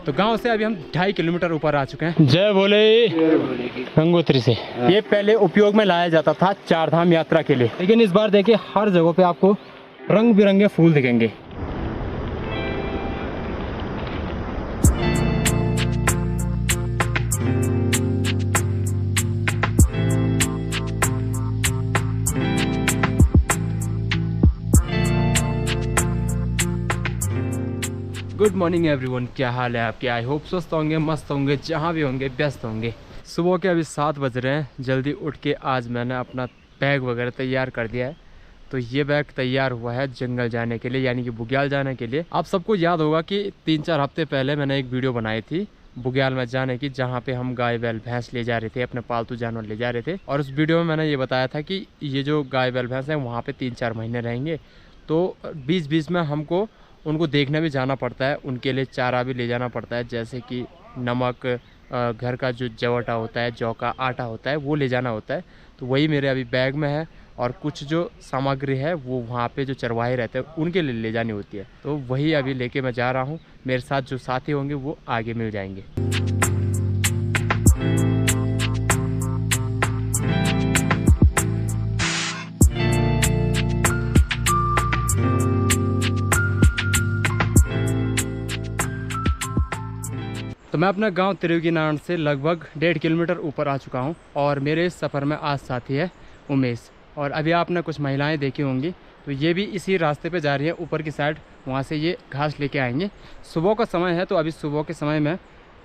तो गांव से अभी हम 2.5 किलोमीटर ऊपर आ चुके हैं। जय बोले गंगोत्री से। ये पहले उपयोग में लाया जाता था 4 धाम यात्रा के लिए, लेकिन इस बार देखिए हर जगह पे आपको रंग बिरंगे फूल दिखेंगे। गुड मॉर्निंग एवरीवन, क्या हाल है आपके? आई होप स्वस्थ होंगे, मस्त होंगे, जहाँ भी होंगे व्यस्त होंगे। सुबह के अभी 7 बज रहे हैं। जल्दी उठ के आज मैंने अपना बैग वगैरह तैयार कर दिया है। तो ये बैग तैयार हुआ है जंगल जाने के लिए, यानी कि बुग्याल जाने के लिए। आप सबको याद होगा कि 3-4 हफ्ते पहले मैंने एक वीडियो बनाई थी बुग्याल में जाने की, जहाँ पे हम गाय बैल भैंस ले जा रहे थे, अपने पालतू जानवर ले जा रहे थे। और उस वीडियो में मैंने ये बताया था कि ये जो गाय बैल भैंस हैं वहाँ पे 3-4 महीने रहेंगे। तो बीच में हमको उनको देखने भी जाना पड़ता है, उनके लिए चारा भी ले जाना पड़ता है, जैसे कि नमक, घर का जो जवटा होता है, जौ का आटा होता है, वो ले जाना होता है। तो वही मेरे अभी बैग में है, और कुछ जो सामग्री है वो वहाँ पे जो चरवाहे रहते हैं उनके लिए ले जानी होती है। तो वही अभी लेके मैं जा रहा हूँ। मेरे साथ जो साथी होंगे वो आगे मिल जाएंगे। तो मैं अपना गांव त्रिवेणीनारायण से लगभग 1.5 किलोमीटर ऊपर आ चुका हूं, और मेरे इस सफ़र में आज साथी है उमेश। और अभी आपने कुछ महिलाएं देखी होंगी, तो ये भी इसी रास्ते पे जा रही है ऊपर की साइड। वहां से ये घास लेके आएंगे। सुबह का समय है, तो अभी सुबह के समय में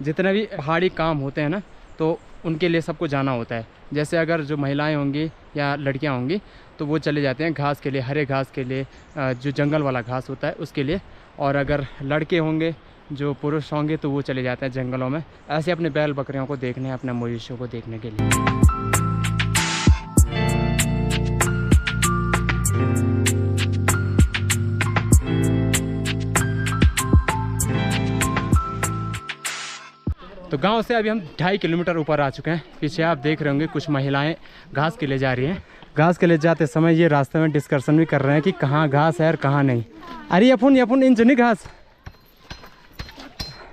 जितने भी पहाड़ी काम होते हैं ना, तो उनके लिए सबको जाना होता है। जैसे अगर जो महिलाएँ होंगी या लड़कियाँ होंगी तो वो चले जाते हैं घास के लिए, हरे घास के लिए, जो जंगल वाला घास होता है उसके लिए। और अगर लड़के होंगे, जो पुरुष होंगे, तो वो चले जाते हैं जंगलों में ऐसे अपने बैल बकरियों को देखने, अपने मवेशियों को देखने के लिए। तो गांव से अभी हम 2.5 किलोमीटर ऊपर आ चुके हैं। पीछे आप देख रहे होंगे कुछ महिलाएं घास के लिए जा रही हैं। घास के लिए जाते समय ये रास्ते में डिस्कशन भी कर रहे हैं कि कहाँ घास है और कहाँ नहीं। अरे अपन इन जनी घास,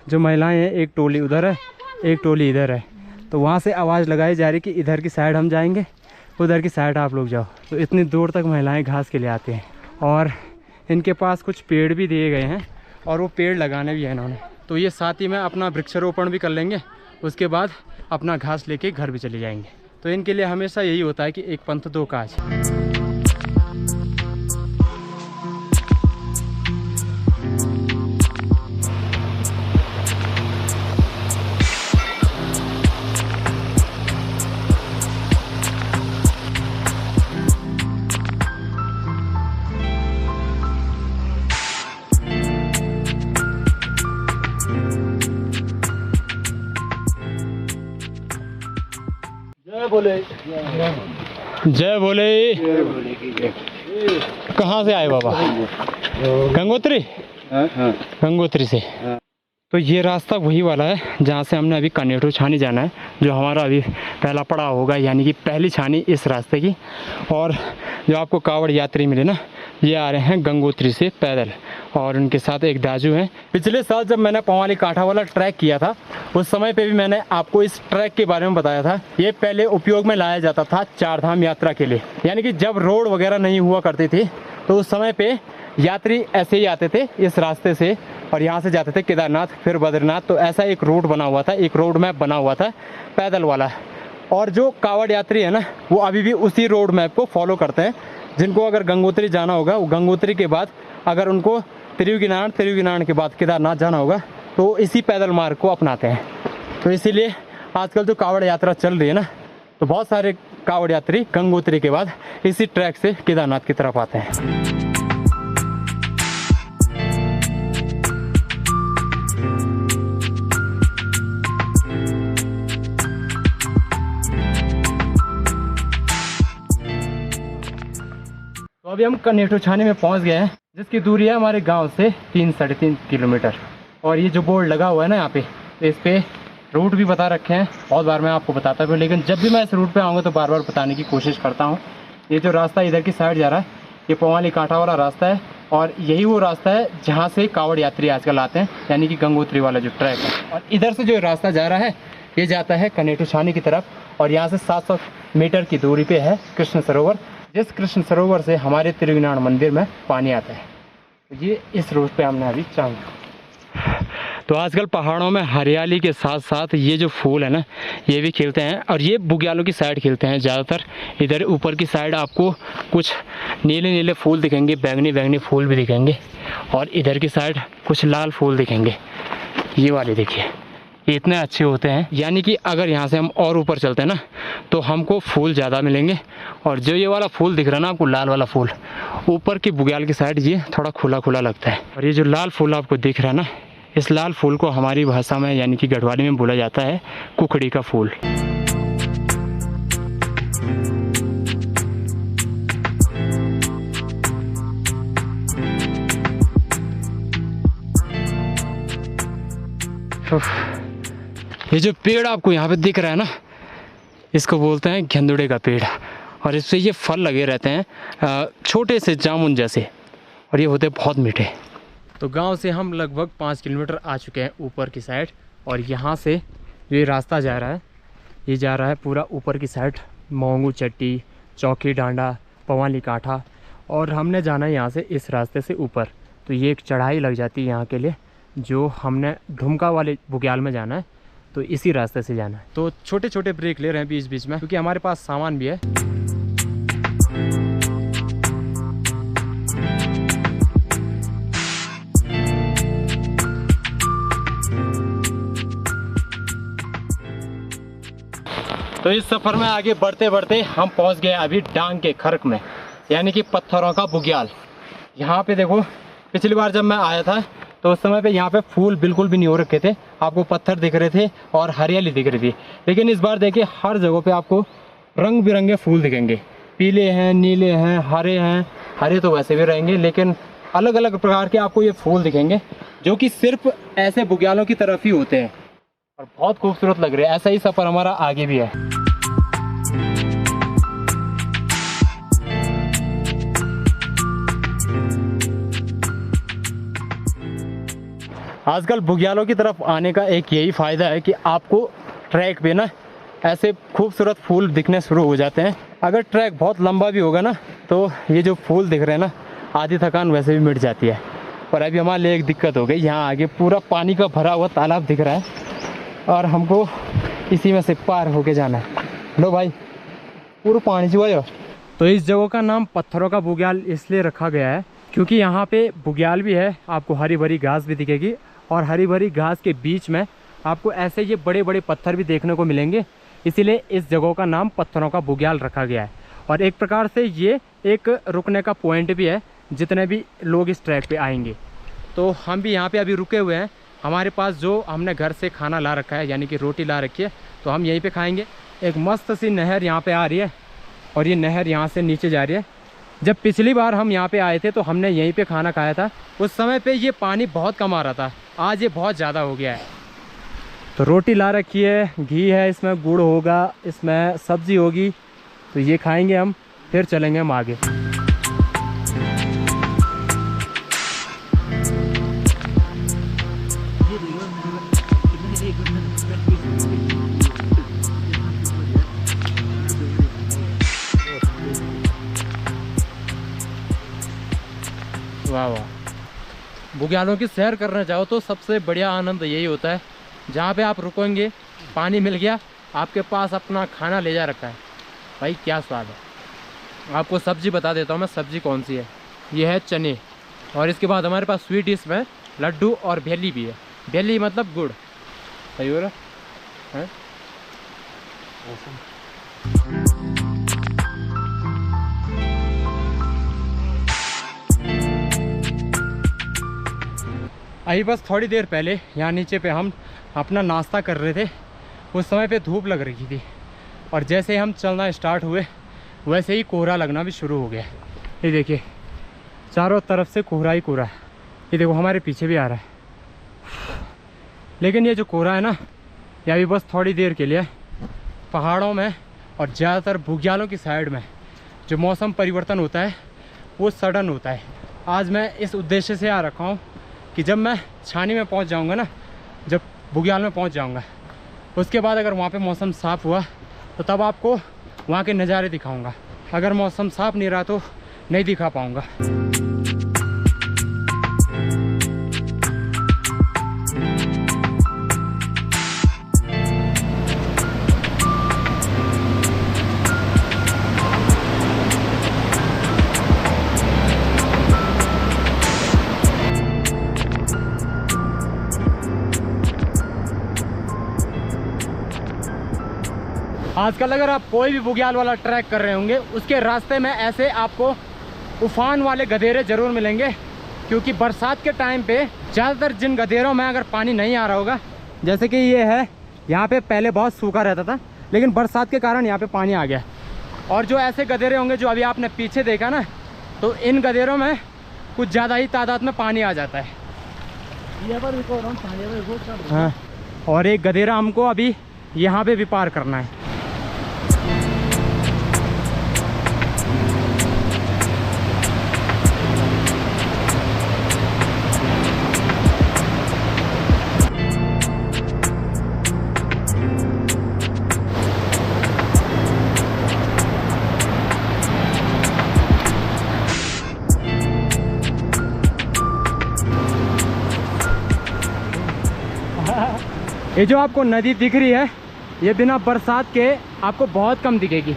जो महिलाएं हैं एक टोली उधर है, एक टोली इधर है। तो वहाँ से आवाज़ लगाई जा रही कि इधर की साइड हम जाएंगे, उधर की साइड आप लोग जाओ। तो इतनी दूर तक महिलाएं घास के लिए आती हैं, और इनके पास कुछ पेड़ भी दिए गए हैं, और वो पेड़ लगाने भी हैं इन्होंने। तो ये साथ ही में अपना वृक्षारोपण भी कर लेंगे, उसके बाद अपना घास लेके घर भी चले जाएंगे। तो इनके लिए हमेशा यही होता है कि एक पंथ दो काज। जय बोले। कहाँ से आए बाबा? गंगोत्री? गंगोत्री से। तो ये रास्ता वही वाला है जहाँ से हमने अभी कनेठो छानी जाना है, जो हमारा अभी पहला पड़ाव होगा, यानी कि पहली छानी इस रास्ते की। और जो आपको कावड़ यात्री मिले ना, ये आ रहे हैं गंगोत्री से पैदल, और उनके साथ एक दाजू हैं। पिछले साल जब मैंने पवाली काठा वाला ट्रैक किया था, उस समय पे भी मैंने आपको इस ट्रैक के बारे में बताया था। ये पहले उपयोग में लाया जाता था 4 धाम यात्रा के लिए, यानी कि जब रोड वगैरह नहीं हुआ करती थी, तो उस समय पे यात्री ऐसे ही आते थे इस रास्ते से, और यहाँ से जाते थे केदारनाथ, फिर बद्रीनाथ। तो ऐसा एक रूट बना हुआ था, एक रोड मैप बना हुआ था पैदल वाला। और जो कावड़ यात्री है ना, वो अभी भी उसी रोड मैप को फॉलो करते हैं। जिनको अगर गंगोत्री जाना होगा, वो गंगोत्री के बाद अगर उनको त्रिवेणीनारायण के बाद केदारनाथ जाना होगा, तो इसी पैदल मार्ग को अपनाते हैं। तो इसीलिए आजकल जो कावड़ यात्रा चल रही है ना, तो बहुत सारे कावड़ यात्री गंगोत्री के बाद इसी ट्रैक से केदारनाथ की तरफ आते हैं। तो अभी हम कनेठो छानी में पहुंच गए हैं, जिसकी दूरी है हमारे गांव से 3-3.5 किलोमीटर। और ये जो बोर्ड लगा हुआ है ना यहाँ पे, तो इस पे रूट भी बता रखे हैं। बहुत बार मैं आपको बताता हूँ, लेकिन जब भी मैं इस रूट पे आऊँगा तो बार बार बताने की कोशिश करता हूँ। ये जो रास्ता इधर की साइड जा रहा है, ये पवाली कांठा वाला रास्ता है, और यही वो रास्ता है जहाँ से कांवड़ यात्री आजकल आते हैं, यानी कि गंगोत्री वाला जो ट्रैक है। और इधर से जो रास्ता जा रहा है ये जाता है कनेटू छावनी की तरफ, और यहाँ से 700 मीटर की दूरी पे है कृष्ण सरोवर, जिस कृष्ण सरोवर से हमारे त्रिवेणी मंदिर में पानी आता है। तो ये इस रोड पे हमने अभी चांद। तो आजकल पहाड़ों में हरियाली के साथ साथ ये जो फूल है ना ये भी खिलते हैं, और ये बुग्यालों की साइड खिलते हैं ज़्यादातर। इधर ऊपर की साइड आपको कुछ नीले नीले फूल दिखेंगे, बैंगनी बैंगनी फूल भी दिखेंगे, और इधर की साइड कुछ लाल फूल दिखेंगे। ये वाले देखिए, ये इतने अच्छे होते हैं, यानी कि अगर यहाँ से हम और ऊपर चलते हैं ना तो हमको फूल ज़्यादा मिलेंगे। और जो ये वाला फूल दिख रहा है ना आपको, लाल वाला फूल, ऊपर की बुग्याल की साइड ये थोड़ा खुला खुला लगता है। और ये जो लाल फूल आपको दिख रहा है ना, इस लाल फूल को हमारी भाषा में यानी कि गढ़वाली में बोला जाता है कुकड़ी का फूल। ये जो पेड़ आपको यहाँ पे दिख रहा है ना, इसको बोलते हैं गेंदुड़े का पेड़, और इससे ये फल लगे रहते हैं छोटे से जामुन जैसे, और ये होते बहुत मीठे। तो गांव से हम लगभग 5 किलोमीटर आ चुके हैं ऊपर की साइड, और यहाँ से ये रास्ता जा रहा है, ये जा रहा है पूरा ऊपर की साइड, मोंगू चट्टी, चौकी डांडा, पवाली कांठा, और हमने जाना है यहाँ से इस रास्ते से ऊपर। तो ये एक चढ़ाई लग जाती है यहाँ के लिए, जो हमने ढुमका वाले बुग्याल में जाना है, तो इसी रास्ते से जाना है। तो छोटे छोटे ब्रेक ले रहे हैं बीच बीच में, क्योंकि हमारे पास सामान भी है। तो इस सफ़र में आगे बढ़ते बढ़ते हम पहुंच गए अभी डांग के खर्क में, यानी कि पत्थरों का बुग्याल। यहाँ पे देखो, पिछली बार जब मैं आया था तो उस समय पे यहाँ पे फूल बिल्कुल भी नहीं हो रखे थे, आपको पत्थर दिख रहे थे और हरियाली दिख रही थी। लेकिन इस बार देखिए हर जगह पे आपको रंग बिरंगे फूल दिखेंगे, पीले हैं, नीले हैं, हरे हैं। हरे तो वैसे भी रहेंगे, लेकिन अलग अलग प्रकार के आपको ये फूल दिखेंगे, जो कि सिर्फ ऐसे बुग्यालों की तरफ ही होते हैं, और बहुत खूबसूरत लग रहे हैं। ऐसा ही सफ़र हमारा आगे भी है। आजकल बुग्यालों की तरफ आने का एक यही फ़ायदा है कि आपको ट्रैक पे ना ऐसे खूबसूरत फूल दिखने शुरू हो जाते हैं। अगर ट्रैक बहुत लंबा भी होगा ना तो ये जो फूल दिख रहे हैं ना, आधी थकान वैसे भी मिट जाती है। पर अभी हमारे लिए एक दिक्कत हो गई, यहाँ आगे पूरा पानी का भरा हुआ तालाब दिख रहा है, और हमको इसी में से पार होके जाना है। लो भाई, पूरा पानी चुआ। तो इस जगह का नाम पत्थरों का बुग्याल इसलिए रखा गया है क्योंकि यहाँ पे बुग्याल भी है, आपको हरी भरी घास भी दिखेगी, और हरी भरी घास के बीच में आपको ऐसे ये बड़े बड़े पत्थर भी देखने को मिलेंगे। इसीलिए इस जगह का नाम पत्थरों का बुग्याल रखा गया है। और एक प्रकार से ये एक रुकने का पॉइंट भी है, जितने भी लोग इस ट्रैक पे आएंगे। तो हम भी यहाँ पे अभी रुके हुए हैं। हमारे पास जो हमने घर से खाना ला रखा है, यानी कि रोटी ला रखी है, तो हम यहीं पे खाएंगे। एक मस्त सी नहर यहाँ पे आ रही है, और ये नहर यहाँ से नीचे जा रही है। जब पिछली बार हम यहाँ पे आए थे तो हमने यहीं पे खाना खाया था, उस समय पे ये पानी बहुत कम आ रहा था, आज ये बहुत ज़्यादा हो गया है। तो रोटी ला रखी है, घी है, इसमें गुड़ होगा, इसमें सब्ज़ी होगी, तो ये खाएंगे हम, फिर चलेंगे हम आगे। वाह वाह, बुग्यालों की सैर करना चाहो तो सबसे बढ़िया आनंद यही होता है जहाँ पे आप रुकेंगे, पानी मिल गया, आपके पास अपना खाना ले जा रखा है, भाई क्या स्वाद है। आपको सब्ज़ी बता देता हूँ मैं, सब्ज़ी कौन सी है। ये है चने, और इसके बाद हमारे पास स्वीट डिश में लड्डू और भेली भी है। भेली मतलब गुड़, सही हो रहा है। अभी बस थोड़ी देर पहले यहाँ नीचे पे हम अपना नाश्ता कर रहे थे, उस समय पे धूप लग रही थी, और जैसे ही हम चलना स्टार्ट हुए वैसे ही कोहरा लगना भी शुरू हो गया। ये देखिए चारों तरफ से कोहरा ही कोहरा है। ये देखो हमारे पीछे भी आ रहा है। लेकिन ये जो कोहरा है ना, ये अभी बस थोड़ी देर के लिए। पहाड़ों में और ज़्यादातर बुग्यालों की साइड में जो मौसम परिवर्तन होता है वो सडन होता है, आज मैं इस उद्देश्य से आ रखा हूँ कि जब मैं छानी में पहुँच जाऊँगा ना, जब बुग्याल में पहुँच जाऊँगा, उसके बाद अगर वहाँ पे मौसम साफ़ हुआ तो तब आपको वहाँ के नज़ारे दिखाऊँगा। अगर मौसम साफ़ नहीं रहा तो नहीं दिखा पाऊँगा। आजकल अगर आप कोई भी बुग्याल वाला ट्रैक कर रहे होंगे, उसके रास्ते में ऐसे आपको उफान वाले गधेरे ज़रूर मिलेंगे, क्योंकि बरसात के टाइम पे ज़्यादातर जिन गधेरों में अगर पानी नहीं आ रहा होगा, जैसे कि ये है, यहाँ पे पहले बहुत सूखा रहता था लेकिन बरसात के कारण यहाँ पे पानी आ गया। और जो ऐसे गधेरे होंगे जो अभी आपने पीछे देखा ना, तो इन गधेरों में कुछ ज़्यादा ही तादाद में पानी आ जाता है। हाँ, और एक गधेरा हमको अभी यहाँ पे भी पार करना है। ये जो आपको नदी दिख रही है, ये बिना बरसात के आपको बहुत कम दिखेगी।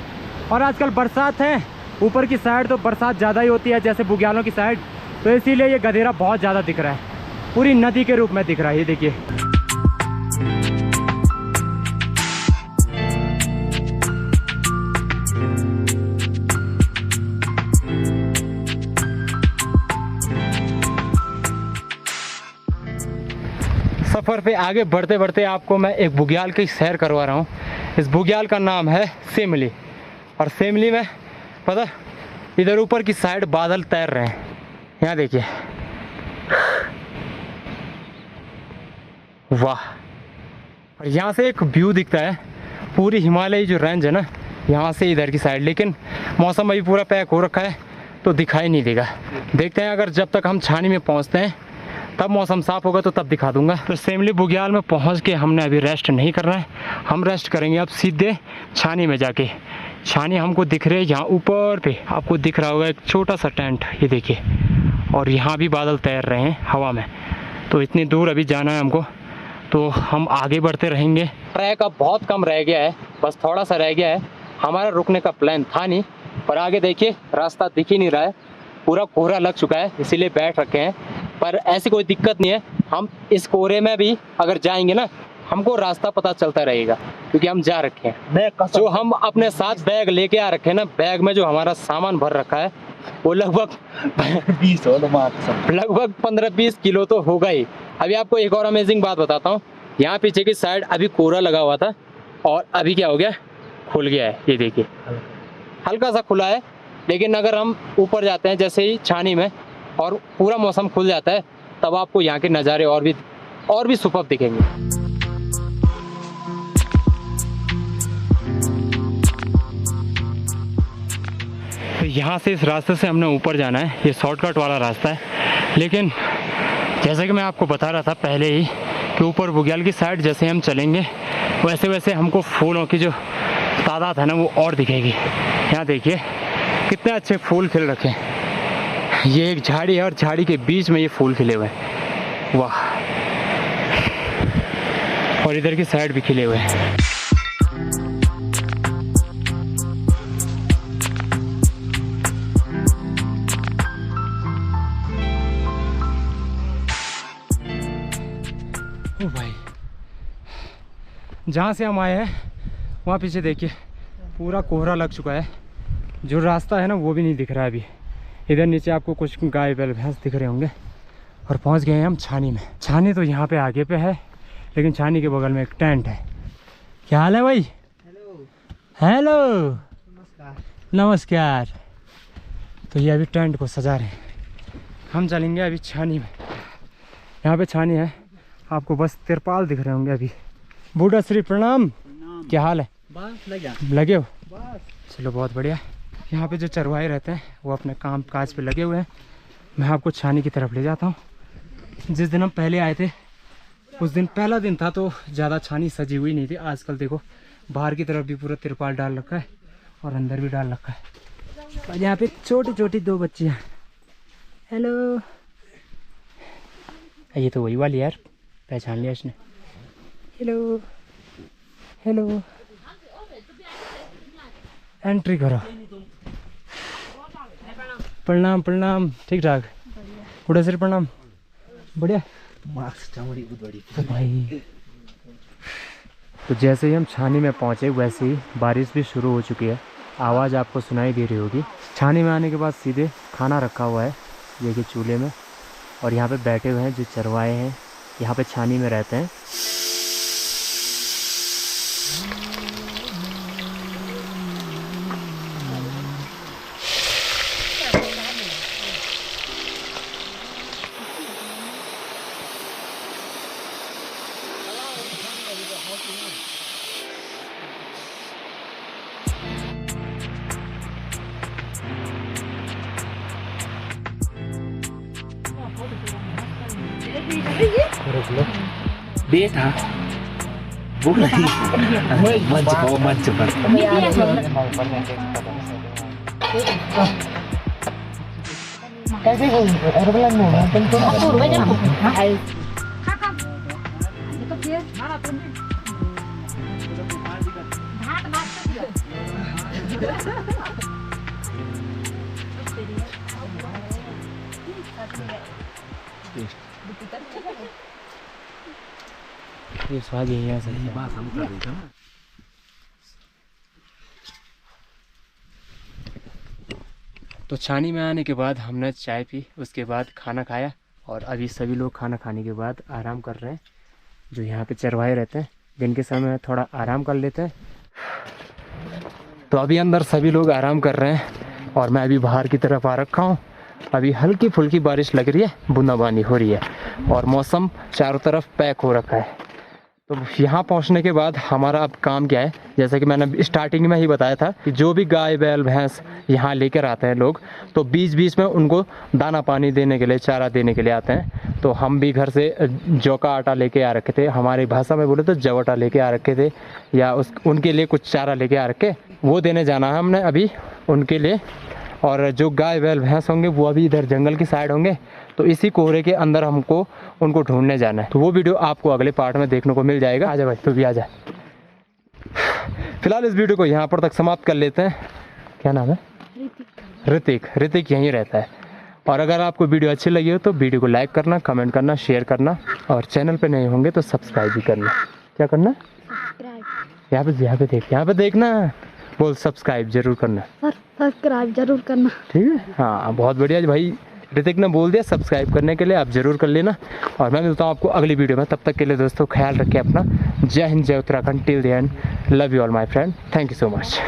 और आजकल बरसात है, ऊपर की साइड तो बरसात ज़्यादा ही होती है, जैसे बुग्यालों की साइड, तो इसीलिए ये गधेरा बहुत ज़्यादा दिख रहा है, पूरी नदी के रूप में दिख रहा है। ये देखिए, सफ़र पे आगे बढ़ते बढ़ते आपको मैं एक बुग्याल की सैर करवा रहा हूँ। इस बुग्याल का नाम है सेमली। और सेमली में पता, इधर ऊपर की साइड बादल तैर रहे हैं, यहाँ देखिए, वाह। और यहाँ से एक व्यू दिखता है, पूरी हिमालय जो रेंज है ना, यहाँ से इधर की साइड। लेकिन मौसम अभी पूरा पैक हो रखा है तो दिखाई नहीं देगा। देखते हैं, अगर जब तक हम छानी में पहुँचते हैं तब मौसम साफ़ होगा तो तब दिखा दूंगा। तो सेमली बुग्याल में पहुंच के हमने अभी रेस्ट नहीं करना है, हम रेस्ट करेंगे अब सीधे छानी में जाके। छानी हमको दिख रही है यहाँ ऊपर पे, आपको दिख रहा होगा एक छोटा सा टेंट, ये देखिए। और यहाँ भी बादल तैर रहे हैं हवा में। तो इतनी दूर अभी जाना है हमको, तो हम आगे बढ़ते रहेंगे। ट्रैक अब बहुत कम रह गया है, बस थोड़ा सा रह गया है। हमारा रुकने का प्लान था नहीं, पर आगे देखिए रास्ता दिख ही नहीं रहा है, पूरा कोहरा लग चुका है, इसीलिए बैठ रखे हैं। पर ऐसी कोई दिक्कत नहीं है, हम इस कोहरे में भी अगर जाएंगे ना, हमको रास्ता पता चलता रहेगा, क्योंकि हम जा रखे हैं। जो हम अपने साथ बैग लेके आ रखे हैं ना, बैग में जो हमारा सामान भर रखा है वो लगभग 15-20 किलो तो होगा ही। अभी आपको एक और अमेजिंग बात बताता हूँ। यहाँ पीछे की साइड अभी कोहरा लगा हुआ था और अभी क्या हो गया, खुल गया है। ये देखिए, हल्का सा खुला है। लेकिन अगर हम ऊपर जाते हैं जैसे ही छानी में और पूरा मौसम खुल जाता है, तब आपको यहाँ के नज़ारे और भी सुपर्ब दिखेंगे। तो यहाँ से इस रास्ते से हमने ऊपर जाना है, ये शॉर्टकट वाला रास्ता है। लेकिन जैसे कि मैं आपको बता रहा था पहले ही कि ऊपर बुग्याल की साइड जैसे हम चलेंगे वैसे वैसे हमको फूलों की जो तादाद है ना वो और दिखेगी। यहाँ देखिए कितने अच्छे फूल खिल रखे हैं। ये एक झाड़ी है और झाड़ी के बीच में ये फूल खिले हुए हैं, वाह। और इधर की साइड भी खिले हुए हैं। ओ भाई, जहाँ से हम आए हैं वहाँ पीछे देखिए पूरा कोहरा लग चुका है, जो रास्ता है ना वो भी नहीं दिख रहा है अभी। इधर नीचे आपको कुछ गाय बैल भैंस दिख रहे होंगे। और पहुंच गए हैं हम छानी में। छानी तो यहाँ पे आगे पे है, लेकिन छानी के बगल में एक टेंट है। क्या हाल है भाई? हेलो हेलो, नमस्कार नमस्कार। तो ये अभी टेंट को सजा रहे हैं, हम चलेंगे अभी छानी में। यहाँ पे छानी है, आपको बस तिरपाल दिख रहे होंगे अभी। बूढ़ा श्री प्रणाम, क्या हाल है? बस लगे हो? बस चलो बहुत बढ़िया। यहाँ पे जो चरवाहे रहते हैं वो अपने काम काज पे लगे हुए हैं, मैं आपको छानी की तरफ ले जाता हूँ। जिस दिन हम पहले आए थे उस दिन पहला दिन था तो ज़्यादा छानी सजी हुई नहीं थी। आजकल देखो बाहर की तरफ भी पूरा तिरपाल डाल रखा है और अंदर भी डाल रखा है। और यहाँ पे छोटी छोटी 2 बच्चियाँ। हेलो, ये तो वही वाली यार, पहचान लिया इसने। हेलो हेलो, एंट्री करो। प्रणाम प्रणाम, ठीक ठाक। बूढ़ा सर प्रणाम। बढ़िया तो भाई। तो जैसे ही हम छानी में पहुंचे वैसे ही बारिश भी शुरू हो चुकी है। आवाज़ आपको सुनाई दे रही होगी। छानी में आने के बाद सीधे खाना रखा हुआ है ये कि चूल्हे में, और यहाँ पे बैठे हुए हैं जो चरवाए हैं, यहाँ पे छानी में रहते हैं। Beta. Bukan. Mantap. Kasi kung aeroplane mo, tentu ako banyak ako. Ay. Ito dia. Mana tuh? ये स्वाद यही है सही बात हम कर रहे थे ना। तो छानी में आने के बाद हमने चाय पी, उसके बाद खाना खाया और अभी सभी लोग खाना खाने के बाद आराम कर रहे हैं। जो यहाँ पे चरवाए रहते हैं दिन के समय थोड़ा आराम कर लेते हैं। तो अभी अंदर सभी लोग आराम कर रहे हैं और मैं अभी बाहर की तरफ आ रखा हूँ। अभी हल्की फुल्की बारिश लग रही है, बूंदाबांदी हो रही है और मौसम चारों तरफ पैक हो रखा है। तो यहाँ पहुँचने के बाद हमारा अब काम क्या है, जैसा कि मैंने स्टार्टिंग में ही बताया था कि जो भी गाय बैल भैंस यहाँ लेकर आते हैं लोग, तो बीच बीच में उनको दाना पानी देने के लिए, चारा देने के लिए आते हैं। तो हम भी घर से जौ का आटा लेके आ रखे थे, हमारी भाषा में बोले तो जौ आटा लेके आ रखे थे, या उनके लिए कुछ चारा लेके आ रखे, वो देने जाना है हमने अभी उनके लिए। और जो गाय बैल भैंस होंगे वो अभी इधर जंगल की साइड होंगे, तो इसी कोहरे के अंदर हमको उनको ढूंढने जाना है। तो वो वीडियो आपको अगले पार्ट में देखने को मिल जाएगा। आजा भाई, तू भी आजा। फिलहाल इस वीडियो को यहाँ पर तक समाप्त कर लेते हैं। क्या नाम है? ऋतिक यहीं रहता है। और अगर आपको वीडियो अच्छी लगी हो तो वीडियो को लाइक करना, कमेंट करना, शेयर करना, और चैनल पे नहीं होंगे तो सब्सक्राइब भी करना। क्या करना? यहाँ पे देखना, बोल सब्सक्राइब जरूर करना। सब्सक्राइब जरूर करना, ठीक है। हाँ, बहुत बढ़िया भाई, ऋतिक ने बोल दिया सब्सक्राइब करने के लिए, आप जरूर कर लेना। और मैं मिलता हूँ आपको अगली वीडियो में। तब तक के लिए दोस्तों ख्याल रखें अपना। जय हिंद, जय Uttarakhand. Till the end, love you all my friend. Thank you so much.